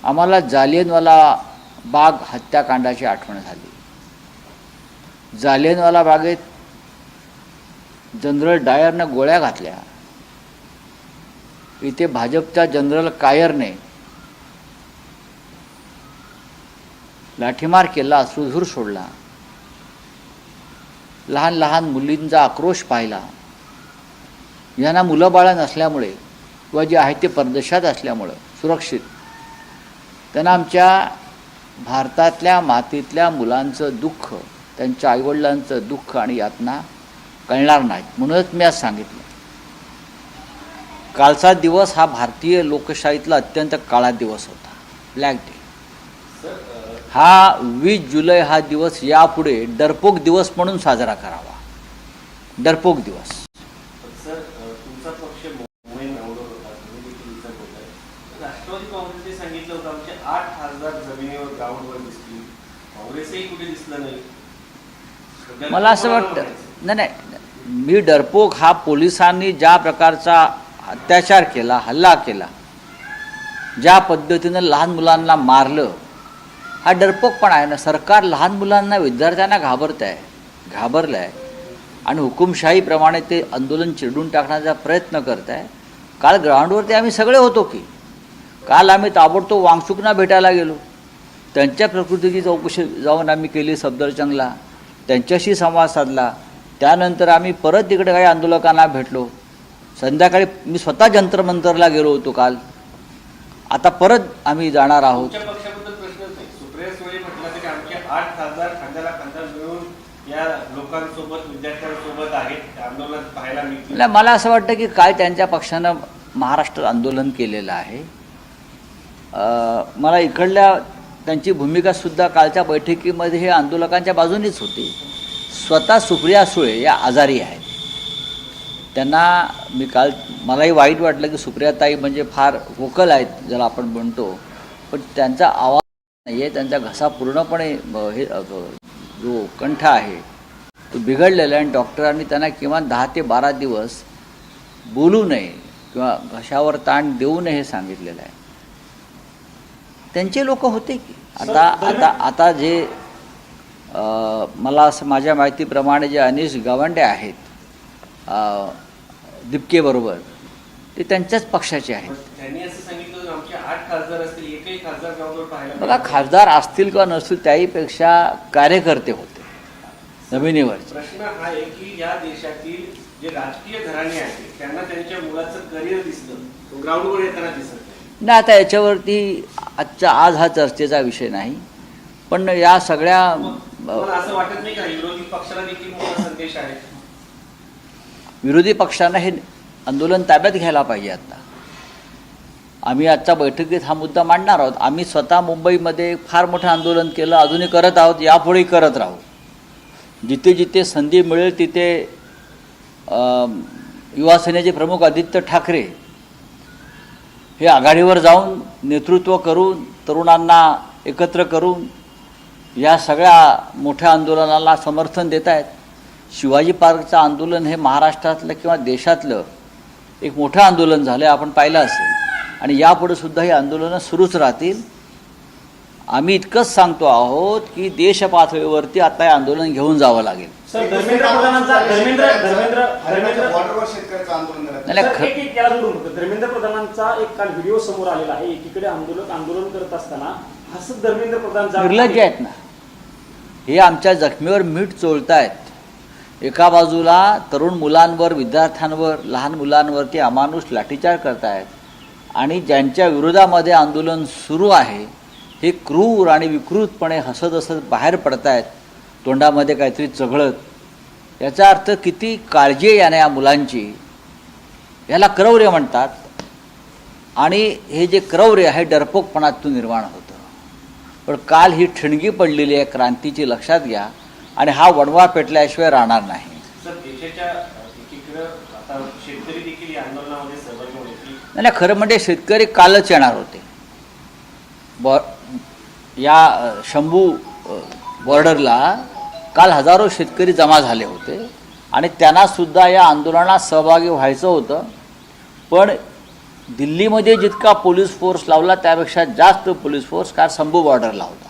आम्हाला जालियनवाला बाग हत्याकांडाची आठवण झाली। जालियनवाला बागेत जनरल डायरनं गोळ्या घातल्या, इथे भाजपच्या जनरल कायरने लाठीमार केला, अश्रुधूर सोडला, लहान लहान मुलींचा आक्रोश पाहिला। यांना मुलं बाळं नसल्यामुळे किंवा जे आहे ते परदेशात असल्यामुळं सुरक्षित, त्यांना आमच्या भारतातल्या मातीतल्या मुलांचं दुःख, त्यांच्या आईवडिलांचं दुःख आणि यातना कळणार नाहीत। म्हणूनच मी आज सांगितलं, कालचा दिवस हा भारतीय लोकशाहीतला अत्यंत काळा दिवस होता, ब्लॅक डे। हा 20 जुलै हा दिवस यापुढे डरपोक दिवस म्हणून साजरा करावा, डरपोक दिवस। तुमचा पक्ष मुंबई निवडून होता, तुम्ही देखील विचार होताय, राष्ट्रवादी काँग्रेसने सांगितलं होतं आमचे 8 खासदार जमिनीवर ग्राउंडवर दिसतील, काँग्रेसही कुठे दिसलं नाही। मला असं वाटतं नाही, मी डरपोक हा पोलिसांनी ज्या प्रकारचा अत्याचार केला, हल्ला केला, ज्या पद्धतीनं लहान मुलांना मारलं, हा डरपोक पण आहे ना। सरकार लहान मुलांना, विद्यार्थ्यांना घाबरलं आहे आणि हुकुमशाहीप्रमाणे ते आंदोलन चिरडून टाकण्याचा प्रयत्न करत आहे। काल ग्राउंडवरती आम्ही सगळे होतो की, काल आम्ही ताबडतोब वांगचुकना भेटायला गेलो, त्यांच्या प्रकृतीची चौकशी जाऊन आम्ही केली सफदरजंगला, त्यांच्याशी संवाद साधला। त्यानंतर आम्ही परत तिकडे काही आंदोलकांना भेटलो, संध्याकाळी मी स्वतः जंतर-मंतरला गेलो होतो काल, आता परत आम्ही जाणार आहोत। पक्षाबद्दल प्रश्नच नाही, सुप्रिया सुळे म्हटलं की आमचे 8 खासदार खांद्याला खांदा मिळून या लोकांसोबत, विद्यार्थ्यांसोबत आहेत, आंदोलन पाहायला मिळतील। मला असं वाटतं की काय त्यांच्या पक्षानं महाराष्ट्र आंदोलन केलेलं आहे, मला इकडल्या त्यांची भूमिकासुद्धा कालच्या बैठकीमध्ये हे आंदोलकांच्या बाजूनेच होती। स्वतः सुप्रिया सुळे या आजारी आहेत, त्यांना मी काल, मलाही वाईट वाटलं की सुप्रियाताई म्हणजे फार वोकल आहेत ज्याला आपण म्हणतो, पण त्यांचा आवाज नाही आहे, त्यांचा घसा पूर्णपणे हे जो कंठ आहे तो बिघडलेला आहे आणि डॉक्टरांनी त्यांना किमान 10 ते 12 दिवस बोलू नये किंवा घशावर ताण देऊ नये हे सांगितलेलं आहे। त्यांचे लोक होते की आता जे मला असं माझ्या माहितीप्रमाणे जे अनिश गावंडे आहेत दीपकेबरोबर, ते त्यांच्याच पक्षाचे आहेत। त्यांनी असं सांगितलं आमचे 8 खासदार असतील, एकही खासदार ग्राउंडवर पाहायला बघा, खासदार असतील किंवा नसतील, त्याहीपेक्षा कार्यकर्ते होते जमिनीवर। प्रश्न हा आहे की या देशातील जे राजकीय घराणे आहेत त्यांना त्यांच्या मुलाचं करिअर दिसलं, ग्राउंडवर येताना दिसत नाही। आता याच्यावरती आज हा चर्चेचा विषय नाही, पण या सगळ्या असं वाटत नाही का विरोधी पक्षाला देखील मोठा संदेश आहे? विरोधी पक्षांना हे आंदोलन ताब्यात घ्यायला पाहिजे। आता आम्ही आजच्या बैठकीत हा मुद्दा मांडणार आहोत। आम्ही स्वतः मुंबईमध्ये फार मोठं आंदोलन केलं, अजूनही करत आहोत, यापुढेही करत राहू। जिथे जिथे संधी मिळेल तिथे युवा सेनेचे प्रमुख आदित्य ठाकरे हे आघाडीवर जाऊन नेतृत्व करून, तरुणांना एकत्र करून या सगळ्या मोठ्या आंदोलनाला समर्थन देत आहेत। शिवाजी पार्कचं आंदोलन हे महाराष्ट्रातलं किंवा देशातलं एक मोठं आंदोलन झालं आहे, आपण पाहिलं असेल, आणि यापुढे सुद्धा ही आंदोलनं सुरूच राहतील। आम्ही इतकंच सांगतो आहोत की देश पातळीवरती आता हे आंदोलन घेऊन जावं लागेल। धर्मेंद्र प्रधानांचा एक काल व्हिडिओ समोर आलेला आहे, एकीकडे आंदोलन करत असताना हसत धर्मेंद्र प्रधान निर्लज्ज आहेत ना, हे आमच्या जखमीवर मीठ चोळतायत। एका बाजूला तरुण मुलांवर, विद्यार्थ्यांवर, लहान मुलांवरती अमानुष लाठीचार्ज करतायत आणि ज्यांच्या विरोधामध्ये आंदोलन सुरू आहे हे क्रूर आणि विकृतपणे हसत हसत बाहेर पडतायत, तोंडामध्ये काहीतरी चघळत। याचा अर्थ किती काळजी आहे याने या मुलांची, याला क्रौर्य म्हणतात। आणि हे जे क्रौर्य आहे डरपोकपणातून निर्माण होतं। पण काल ही ठिणगी पडलेली आहे क्रांतीची, लक्षात घ्या, आणि हा वणवा पेटल्याशिवाय राहणार नाही। सर, देशाच्या एकीकडे आता शेतकरी देखील या आंदोलनामध्ये सहभागी होतील? नाही, खरं म्हणजे शेतकरी कालच येणार होते। या शंभू बॉर्डरला काल हजारो शेतकरी जमा झाले होते आणि त्यांनासुद्धा या आंदोलनात सहभागी व्हायचं होतं, पण दिल्लीमध्ये जितका पोलीस फोर्स लावला त्यापेक्षा जास्त पोलीस फोर्स काल संभू बॉर्डरला होता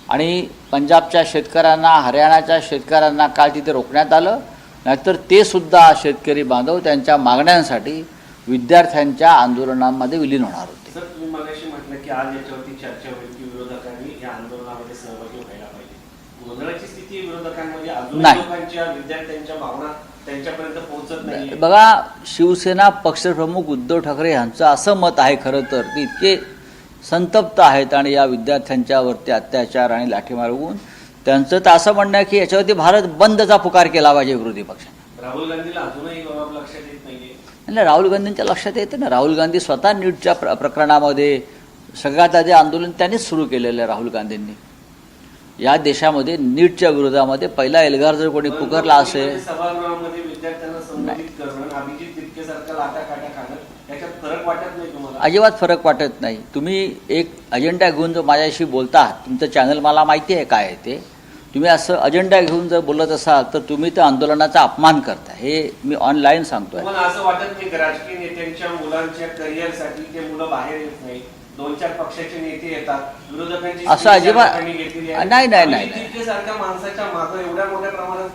आणि पंजाबच्या शेतकऱ्यांना, हरियाणाच्या शेतकऱ्यांना काल तिथे रोखण्यात आलं. नाहीतर ते सुद्धा शेतकरी बांधव त्यांच्या मागण्यांसाठी विद्यार्थ्यांच्या आंदोलनांमध्ये विलीन होणार होते. सर, तुम्ही मगाशी म्हटलं की आज याच्यावरती चर्चा होईल की विरोधकांनी या आंदोलनामध्ये सहभागी व्हायला पाहिजे. गोंधळाची स्थिती विरोधकांमध्ये अजून नाही. लोकांच्या, विद्यार्थ्यांच्या भावना त्यांच्यापर्यंत पोहोचत नाही. बघा, शिवसेना पक्षप्रमुख उद्धव ठाकरे यांचं असं मत आहे खरं तर की इतके संतप्त आहेत आणि या विद्यार्थ्यांच्यावरती अत्याचार आणि लाठीमार होऊन त्यांचं तर असं म्हणणं आहे की याच्यावरती भारत बंदचा पुकार केला पाहिजे विरोधी पक्षाने. राहुल गांधीला अजूनही बाब लक्षात येत नाहीये. नाही, राहुल गांधींच्या लक्षात येते ना. राहुल गांधी स्वतः नीटच्या प्रकरणामध्ये सगळ्यात आधी आंदोलन त्यांनीच सुरू केलेलं आहे. राहुल गांधींनी या देशामध्ये नीटच्या विरोधामध्ये पहिला एल्गार जर कोणी पुकारला असेल, सभागृहामध्ये विद्यार्थ्यांना संबोधित करणं, अभिजित तितकेसारखा लाटाकाटा खाणं, याच्यात फरक वाटत नाही तुम्हाला? अजिबात फरक वाटत नाही. तुम्ही एक अजेंडा घेऊन जर माझ्याशी बोलता, तुमचं चॅनल मला माहिती आहे काय आहे ते, तुम्ही असं अजेंडा घेऊन जर बोलत असाल तर तुम्ही त्या आंदोलनाचा अपमान करता. हे मी ऑनलाईन सांगतोय. मला असं वाटत नाही की राजकीय नेत्यांच्या मुलांच्या करिअरसाठी ते मुलं बाहेर येत नाही. 2-4 पक्षाचे नेते येतात, विरोधकांची असं अजिबात नाही. सारख्या माणसाच्या मागे एवढ्या मोठ्या प्रमाणात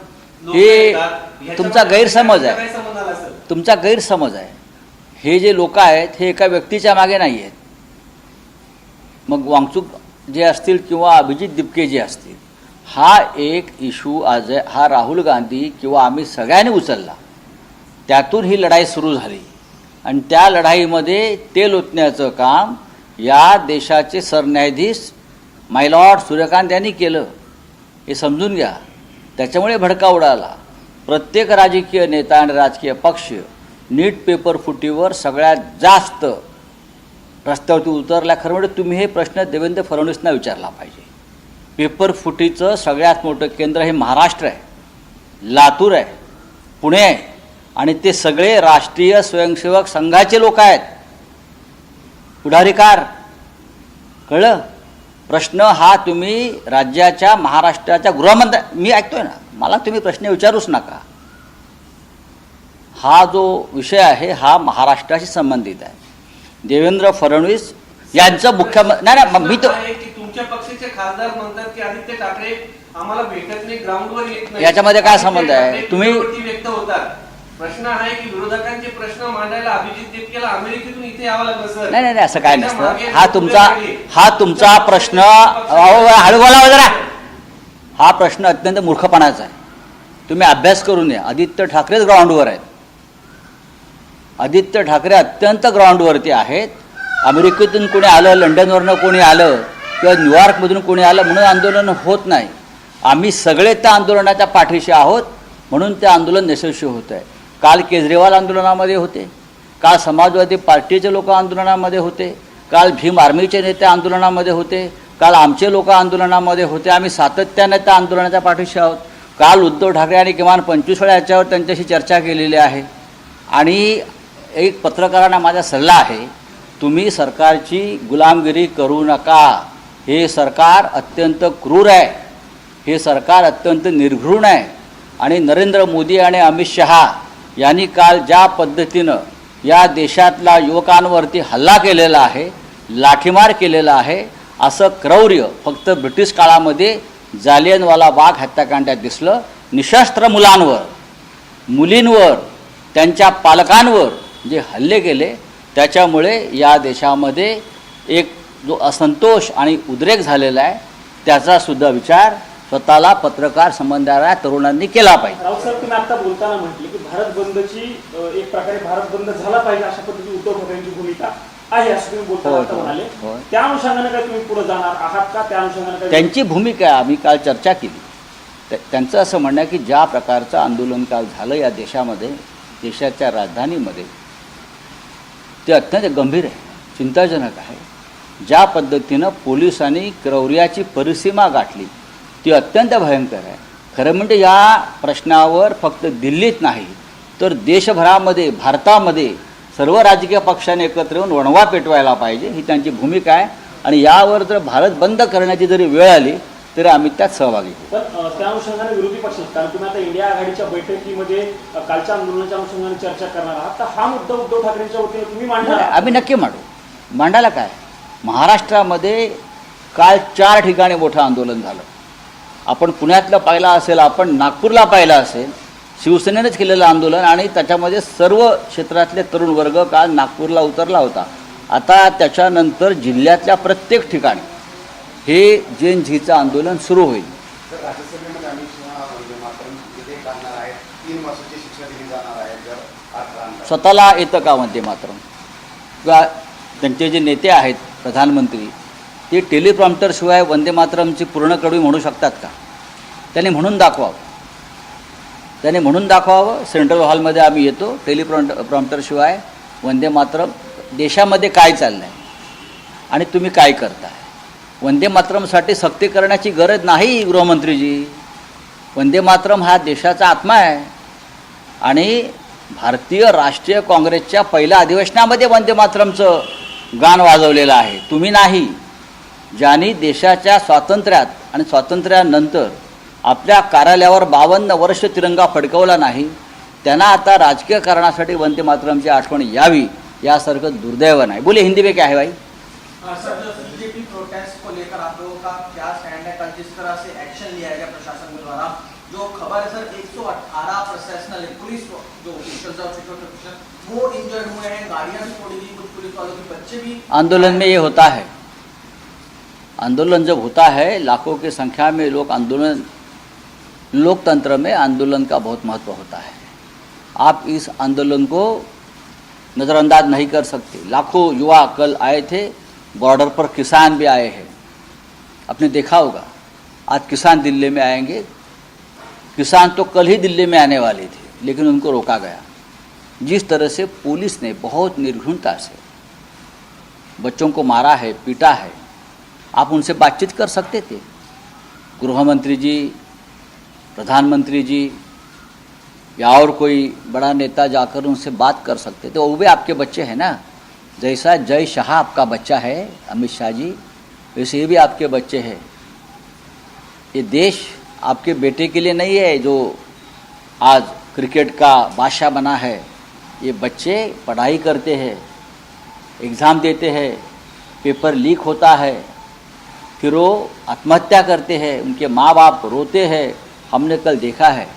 लोक हे येतात. तुमचा गैरसमज आहे. काय संबंध आला सर? तुमचा गैरसमज आहे. हे जे लोक आहेत हे एका व्यक्तीच्या मागे नाही आहेत. मग वांगचूक जे असतील किंवा अभिजित दिपके जे असतील, हा एक इशू आज हा राहुल गांधी किंवा आम्ही सगळ्यांनी उचलला. त्यातून ही लढाई सुरू झाली आणि त्या लढाईमध्ये तेल ओतण्याचं काम या देशाचे सरन्यायाधीश मायलॉर्ड सूर्यकांत यांनी केलं. हे समजून घ्या. त्याच्यामुळे भडका उडाला. प्रत्येक राजकीय नेता आणि राजकीय पक्ष नीट पेपर फुटीवर सगळ्यात जास्त रस्त्यावरती उतरला. खरं म्हणजे तुम्ही हे प्रश्न देवेंद्र फडणवीसना विचारला पाहिजे. पेपर फुटीचं सगळ्यात मोठं केंद्र हे महाराष्ट्र आहे, लातूर आहे, पुणे आहे आणि ते सगळे राष्ट्रीय स्वयंसेवक संघाचे लोक आहेत, पुढारीकार. कळलं? प्रश्न हा तुम्ही राज्याच्या, महाराष्ट्राच्या गृहमंत्री, मी ऐकतोय ना, मला तुम्ही प्रश्न विचारूच नका. हा जो विषय आहे हा महाराष्ट्राशी संबंधित आहे. देवेंद्र फडणवीस यांचं मुख्यमंत्री नाही. मग मी तो तुमच्या पक्षाचे खासदार म्हणतात की आदित्य ठाकरे आम्हाला भेटत नाही, ग्राउंडवर येत नाही. याच्यामध्ये काय संबंध आहे? तुम्ही व्यक्त होतात. प्रश्न आहे की विरोधकांचे प्रश्न मांडायला अभिजित दिपकेला अमेरिकेतून इथे यावं लागलं सर. नाही, असं काय नसतं. हा तुमचा प्रश्न, हळू बोला जरा. हा प्रश्न अत्यंत मूर्खपणाचा आहे. तुम्ही अभ्यास करून या. आदित्य ठाकरेच ग्राउंडवर आहेत. आदित्य ठाकरे अत्यंत ग्राउंडवरती आहेत. अमेरिकेतून कोणी आलं, लंडनवरनं कोणी आलं किंवा न्यूयॉर्कमधून कोणी आलं म्हणून आंदोलन होत नाही. आम्ही सगळे त्या आंदोलनाच्या पाठीशी आहोत म्हणून ते आंदोलन यशस्वी होत आहे. काल केजरीवाल आंदोलनामध्ये होते, काल समाजवादी पार्टीचे लोक आंदोलनामध्ये होते, काल भीम आर्मीचे नेते आंदोलनामध्ये होते, काल आमचे लोक आंदोलनामध्ये होते. आम्ही सातत्याने त्या आंदोलनाच्या पाठीशी आहोत. काल उद्धव ठाकरे यांनी किमान 25 वेळा याच्यावर त्यांच्याशी चर्चा केलेली आहे. आणि एक पत्रकारांना माझा सल्ला आहे, तुम्ही सरकारची गुलामगिरी करू नका. हे सरकार अत्यंत क्रूर आहे, हे सरकार अत्यंत निर्घृण आहे. आणि नरेंद्र मोदी आणि अमित शहा यांनी काल ज्या पद्धतीनं या देशातल्या युवकांवरती हल्ला केलेला आहे, लाठीमार केलेला आहे, असं क्रौर्य फक्त ब्रिटिश काळामध्ये जालियनवाला बाग हत्याकांडात दिसलं. निशस्त्र मुलांवर, मुलींवर, त्यांच्या पालकांवर जे हल्ले केले त्याच्यामुळे या देशामध्ये एक जो असंतोष आणि उद्रेक झालेला आहे त्याचासुद्धा विचार स्वतःला पत्रकार संबंधाच्या तरुणांनी केला पाहिजे. राऊत साहेब, तुम्ही आता बोलताना म्हटले की भारत बंदची एक प्रकारे भारत बंद झाला पाहिजे अशा पद्धतीने उद्धव ठाकरेंची भूमिका आहे असं तुम्ही बोलताना आता म्हणाले. त्या अनुषंगाने काय तुम्ही पुढे जाणार आहात का? त्या अनुषंगाने त्यांची भूमिका आम्ही काल चर्चा केली. त्यांचं असं म्हणणं आहे की ज्या प्रकारचं आंदोलन काल झालं या देशामध्ये, देशाच्या राजधानीमध्ये, ते अत्यंत गंभीर आहे, चिंताजनक आहे. ज्या पद्धतीनं पोलिसांनी क्रौर्याची परिसीमा गाठली ती अत्यंत भयंकर आहे. खरं म्हणजे या प्रश्नावर फक्त दिल्लीत नाही तर देशभरामध्ये, भारतामध्ये सर्व राजकीय पक्षांनी एकत्र येऊन वणवा पेटवायला पाहिजे, ही त्यांची भूमिका आहे. आणि यावर जर भारत बंद करण्याची जरी वेळ आली तरी आम्ही त्यात सहभागी होऊ. पण त्या अनुषंगाने विरोधी पक्ष, कारण तुम्ही आता इंडिया आघाडीच्या बैठकीमध्ये कालच्या आंदोलनाच्या अनुषंगाने चर्चा करणार आहात, तर हा मुद्दा उद्धव ठाकरेंच्या वतीने तुम्ही मांडणार नाही, आहात? आम्ही नक्की मांडायला काय. महाराष्ट्रामध्ये काल 4 ठिकाणी मोठं आंदोलन झालं. आपण पुण्यातलं पाहिलं असेल, आपण नागपूरला पाहिलं असेल, शिवसेनेनेच केलेलं आंदोलन, आणि त्याच्यामध्ये सर्व क्षेत्रातले तरुण वर्ग काल नागपूरला उतरला होता. आता त्याच्यानंतर जिल्ह्यातल्या प्रत्येक ठिकाणी हे जेन झीचं आंदोलन सुरू होईल. तर राज्यसभेमध्ये अमित शहा वंदे मातरम विधेयक आणणार आहेत, 3 वर्षाची शिक्षा दिली जाणार आहे जर 18 आणलं. स्वतःला येतं का वंदे मातरम? किंवा त्यांचे जे नेते आहेत प्रधानमंत्री, ते टेलिप्रॉम्प्टरशिवाय वंदे मातरमची पूर्ण कडवी म्हणू शकतात का? त्यांनी म्हणून दाखवावं. सेंट्रल हॉलमध्ये आम्ही येतो, टेलिप्रॉम्प्टरशिवाय वंदे मातरम देशामध्ये काय चाललं आहे आणि तुम्ही काय करताय. वंदे मातरमसाठी सक्ती करण्याची गरज नाही गृहमंत्रीजी. वंदे मातरम हा देशाचा आत्मा आहे, आणि भारतीय राष्ट्रीय काँग्रेसच्या पहिल्या अधिवेशनामध्ये वंदे मातरमचं गाण वाजवलेलं आहे, तुम्ही नाही. ज्यांनी देशाच्या स्वातंत्र्यात आणि स्वातंत्र्यानंतर आपल्या कार्यालयावर 52 वर्ष तिरंगा फडकवला नाही, त्यांना आता राजकीय कारणासाठी वंदे मातरमची आठवण यावी यासारखं दुर्दैव नाही. बोले हिंदी में क्या है भाई? सर, जो बीजेपी प्रोटेस्ट को लेकर आप लोगों का क्या स्टैंड है? कल जिस तरह से एक्शन लिया गया प्रशासन के द्वारा, जो खबर है सर 118 प्रोफेशनल पुलिस जो ऑफिशियल्स और सिक्योरिटी ऑफिसर वो इंजर्ड हुए हैं, गाड़ियां भी तोड़ी गई, कुछ पुलिस वालों के बच्चे भी। आंदोलन में ये होता है, आंदोलन जब होता है लाखों की संख्या में लोग आंदोलन, लोकतंत्र में आंदोलन का बहुत महत्व होता है. आप इस आंदोलन को नज़रअंदाज नहीं कर सकते. लाखों युवा कल आए थे, बॉर्डर पर किसान भी आए हैं. आपने देखा होगा आज किसान दिल्ली में आएंगे. किसान तो कल ही दिल्ली में आने वाले थे, लेकिन उनको रोका गया. जिस तरह से पुलिस ने बहुत निर्घृणता से बच्चों को मारा है, पीटा है, आप उनसे बातचीत कर सकते थे. गृहमंत्री जी, प्रधानमंत्री जी या और कोई बड़ा नेता जाकर उनसे बात कर सकते थे. वो भी आपके बच्चे हैं ना. जैसा जय शाह आपका बच्चा है अमित शाह जी, वैसे ये भी आपके बच्चे हैं. ये देश आपके बेटे के लिए नहीं है जो आज क्रिकेट का बादशाह बना है. ये बच्चे पढ़ाई करते हैं, एग्ज़ाम देते हैं, पेपर लीक होता है, फिर वो आत्महत्या करते हैं, उनके माँ बाप रोते हैं. हमने कल देखा है.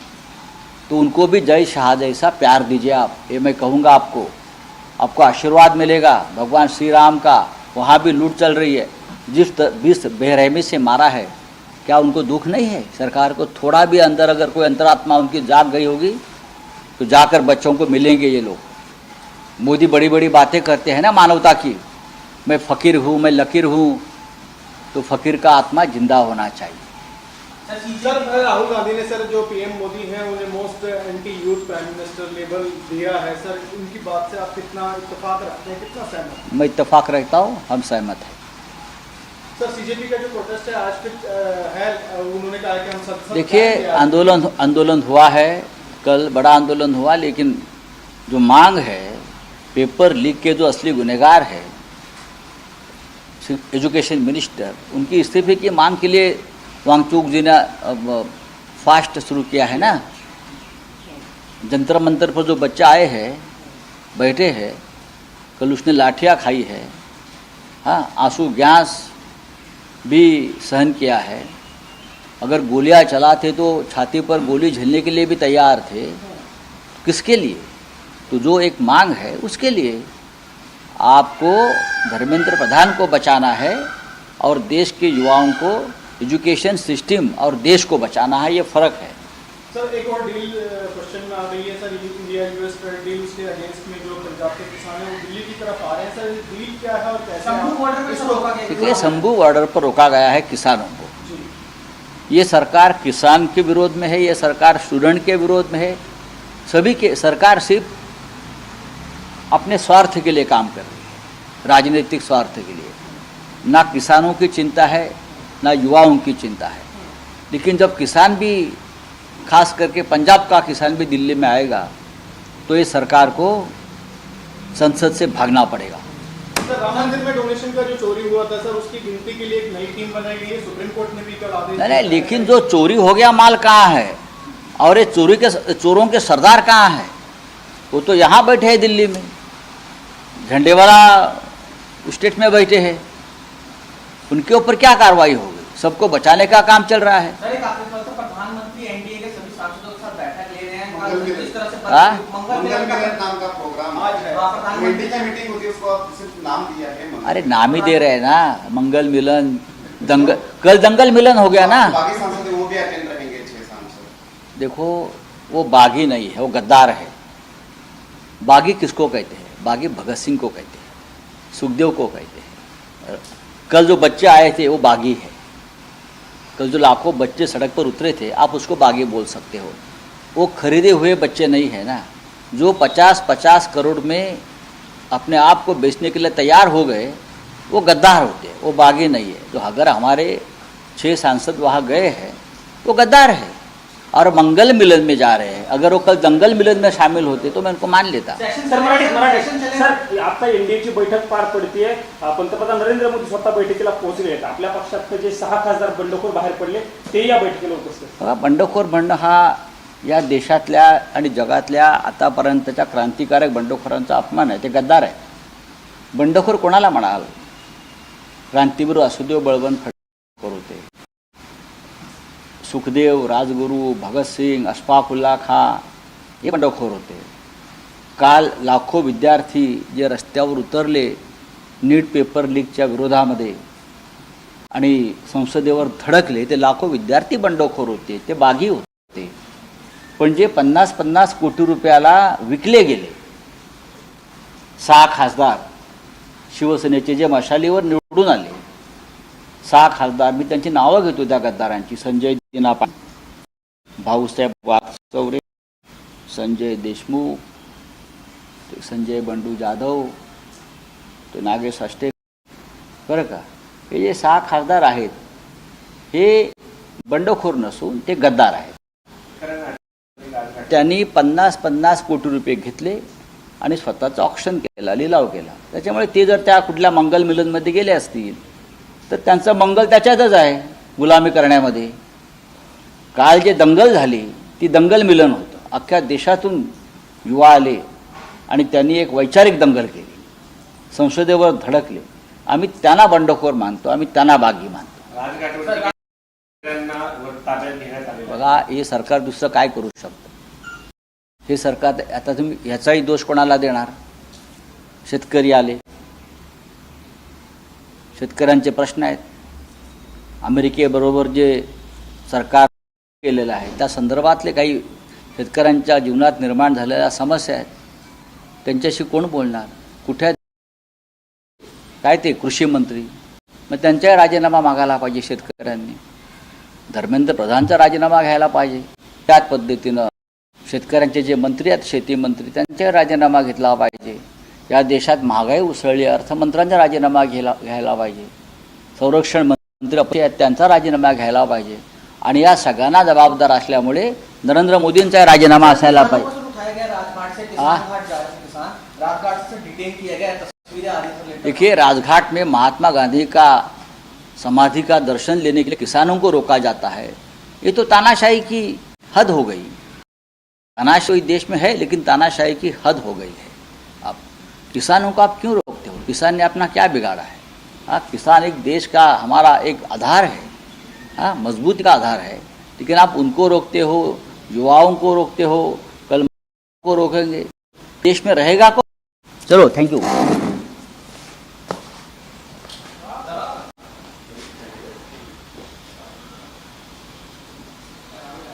तो उनको भी जय शाह जैसा प्यार दीजिए आप. ये मैं कहूँगा आपको आशीर्वाद मिलेगा भगवान श्री राम का. वहाँ भी लूट चल रही है. जिस बेरहमी से मारा है, क्या उनको दुख नहीं है? सरकार को थोड़ा भी अंदर अगर कोई अंतरात्मा उनकी जाग गई होगी तो जाकर बच्चों को मिलेंगे ये लोग. मोदी बड़ी बड़ी बातें करते हैं ना मानवता की, मैं फ़कीर हूँ, मैं लकीर हूँ, तो फ़कीर का आत्मा जिंदा होना चाहिए. सर, राहुल गांधी ने सर जो पीएम मोदी हैं उन्हें most anti youth prime minister label दिया है. सर, उनकी बात से आप कितना इत्तेफाक रखते हैं, कितना सहमत हैं? मैं इत्तेफाक रखता हूँ, हम सहमत हैं. सर, सीजेपी का जो प्रोटेस्ट है आज फिर है, उन्होंने कहा कि हम सब देखिए, आंदोलन हुआ है, कल बड़ा आंदोलन हुआ, लेकिन जो मांग है पेपर लीक के जो असली गुनहगार है एजुकेशन मिनिस्टर, उनकी इस्तीफे की मांग के लिए वांगचुक जी ने फास्ट शुरू किया है ना. जंतर मंतर पर जो बच्चा आए हैं, बैठे हैं, कल उसने लाठियाँ खाई है, हाँ, आंसू गैस भी सहन किया है. अगर गोलियां चलाते तो छाती पर गोली झेलने के लिए भी तैयार थे. किसके लिए? तो जो एक मांग है उसके लिए आपको धर्मेंद्र प्रधान को बचाना है और देश के युवाओं को एजुकेशन सिस्टम और देश को बचाना है. ये फ़र्क है. सर, एक और डील क्वेश्चन में आ गई है. Sir, India US trade deal, उसके अगेंस्ट में जो पंजाब के किसान हैं वो दिल्ली की तरफ आ रहे हैं. सर, डील क्या है और कैसे शंभू बॉर्डर पे इसको रोका गया? देखिए, शंभू बॉर्डर पर रोका गया है किसानों को. जी, ये सरकार किसान के विरोध में है, ये सरकार स्टूडेंट के विरोध में है. सभी के सरकार सिर्फ अपने स्वार्थ के लिए काम कर रही है, राजनीतिक स्वार्थ के लिए. ना किसानों की चिंता है, ना युवाओं की चिंता है. लेकिन जब किसान भी, खास करके पंजाब का किसान भी दिल्ली में आएगा तो ये सरकार को संसद से भागना पड़ेगा. सर राम मंदिर में डोनेशन का जो चोरी हुआ था सर, उसकी गिनती के लिए एक नई टीम बनाई गई है। सुप्रीम कोर्ट ने भी कल आदेश नहीं, लेकिन जो चोरी हो गया माल कहाँ है और ये चोरों के सरदार कहाँ है? वो तो यहाँ बैठे हैं दिल्ली में, झंडे वाला स्टेट में बैठे हैं। उनके ऊपर क्या कार्रवाई होगी? सबको बचाने का काम चल रहा है। सर एक आखिरी सवाल, तो प्रधानमंत्री एनडीए के सभी सांसदों के साथ बैठक ले रहे हैं मंगल मिलन। जिस तरह से हाँ? मंगल मंगल मिलन मिलन का नाम का प्रोग्राम आज है। हाँ, प्रधानमंत्री की मीटिंग होती है, उसको आप सिर्फ नाम दिया है मंगल। अरे नाम ही दे रहे हैं ना, मंगल मिलन, दंगल, कल दंगल मिलन हो गया ना। बाकी सांसद वो भी अटेंड रहेंगे, 6 सांसद। देखो वो बागी नहीं है, वो गद्दार है। बागी किसको कहते हैं? बागी भगत सिंह को कहते हैं, सुखदेव को कहते हैं। कल जो बच्चे आए थे वो बागी है। कल जो लाखों बच्चे सड़क पर उतरे थे, आप उसको बागी बोल सकते हो। वो खरीदे हुए बच्चे नहीं है ना। जो 50-50 करोड़ में अपने आप को बेचने के लिए तैयार हो गए, वो गद्दार होते हैं, वो बागी नहीं है। तो अगर हमारे 6 सांसद वहाँ गए हैं, वो गद्दार है और मंगल मिलन में जा रहे हैं। अगर वो कल दंगल मिलन में शामिल होते तो मैं उनको मान लेता। सर मराठी सर, आता एनडीएची बैठक पार पडते, पंतप्रधान नरेंद्र मोदी स्वतः बैठकीला पोहोचले आहेत. आपल्या पक्षात जे 6 खासदार बंडखोर बाहेर पडले ते या बैठकीला उपस्थित. बघा, बंडखोर म्हणणं हा या देशातल्या आणि जगातल्या आतापर्यंतच्या क्रांतिकारक बंडखोरांचा अपमान आहे. ते गद्दार आहे. बंडखोर कोणाला म्हणाल? क्रांतीवीर वासुदेव बळवंत फडणवीस होते, सुखदेव, राजगुरू, भगत सिंग, अशफाकुल्ला खां हे बंडखोर होते. काल लाखो विद्यार्थी जे रस्त्यावर उतरले नीट पेपर लीकच्या विरोधामध्ये आणि संसदेवर धडकले, ते लाखो विद्यार्थी बंडखोर होते, ते बागी होते. पण जे 50-50 कोटी रुपयाला विकले गेले 6 खासदार शिवसेनेचे जे मशालीवर निवडून आले, 6 खासदार, मी त्यांची नावं घेतो त्या गद्दारांची: संजय दिना पाटील, भाऊसाहेब वागचौरे, संजय देशमुख, ते संजय बंडू जाधव, ते नागेश आष्टे, बरं का. हे जे 6 खासदार आहेत हे बंडखोर नसून ते गद्दार आहेत. त्यांनी 50-50 कोटी रुपये घेतले आणि स्वतःचं ऑक्शन केला, लिलाव केला. त्याच्यामुळे ते जर त्या कुठल्या मंगल मिलनमध्ये गेले असतील तर त्यांचं मंगल त्याच्यातच आहे, गुलामी करण्यामध्ये. काल जे दंगल झाली ती दंगल मिलन होतं. अख्ख्या देशातून युवा आले आणि त्यांनी एक वैचारिक दंगल केली, संसदेवर धडकले. आम्ही त्यांना बंडखोर मानतो, आम्ही त्यांना बागी मानतो. ताब्यात घेण्यात आले. बघा, हे सरकार दुसरं काय करू शकतं? हे सरकार, आता तुम्ही ह्याचाही दोष कोणाला देणार? शेतकरी आले, शेतकऱ्यांचे प्रश्न आहेत. अमेरिकेबरोबर जे सरकार केलेलं आहे त्या संदर्भातले काही शेतकऱ्यांच्या जीवनात निर्माण झालेल्या समस्या आहेत. त्यांच्याशी कोण बोलणार? कुठे काय ते कृषी मंत्री? मग त्यांचाही राजीनामा मागायला पाहिजे शेतकऱ्यांनी. धर्मेंद्र प्रधानचा राजीनामा घ्यायला पाहिजे. त्याच पद्धतीनं शेतकऱ्यांचे जे मंत्री आहेत, शेती मंत्री, त्यांचाही राजीनामा घेतला पाहिजे. या देशात महागाई उसळली, अर्थमंत्र्यांचा राजीनामा घ्यायला पाहिजे. संरक्षण मंत्री अपक्ष आहेत, त्यांचा राजीनामा घ्यायला पाहिजे. आणि या सगळ्यांना जबाबदार असल्यामुळे नरेंद्र मोदींचा राजीनामा असायला पाहिजे. देखिए, राजघाट में महात्मा गांधी का समाधि का दर्शन लेने के लिए किसानों को रोका जाता है. ये तो तानाशाही की हद हो गई. तानाशाही देश में है, लेकिन तानाशाही की हद हो गई है. आप किसानों को आप क्यों रोकते हो? किसान ने अपना क्या बिगाड़ा है? हाँ, किसान एक देश का हमारा एक आधार है, हाँ, मजबूती का आधार है. लेकिन आप उनको रोकते हो, युवाओं को रोकते हो. कल को रोकेंगे, देश में रहेगा कौन? चलो, थैंक यू.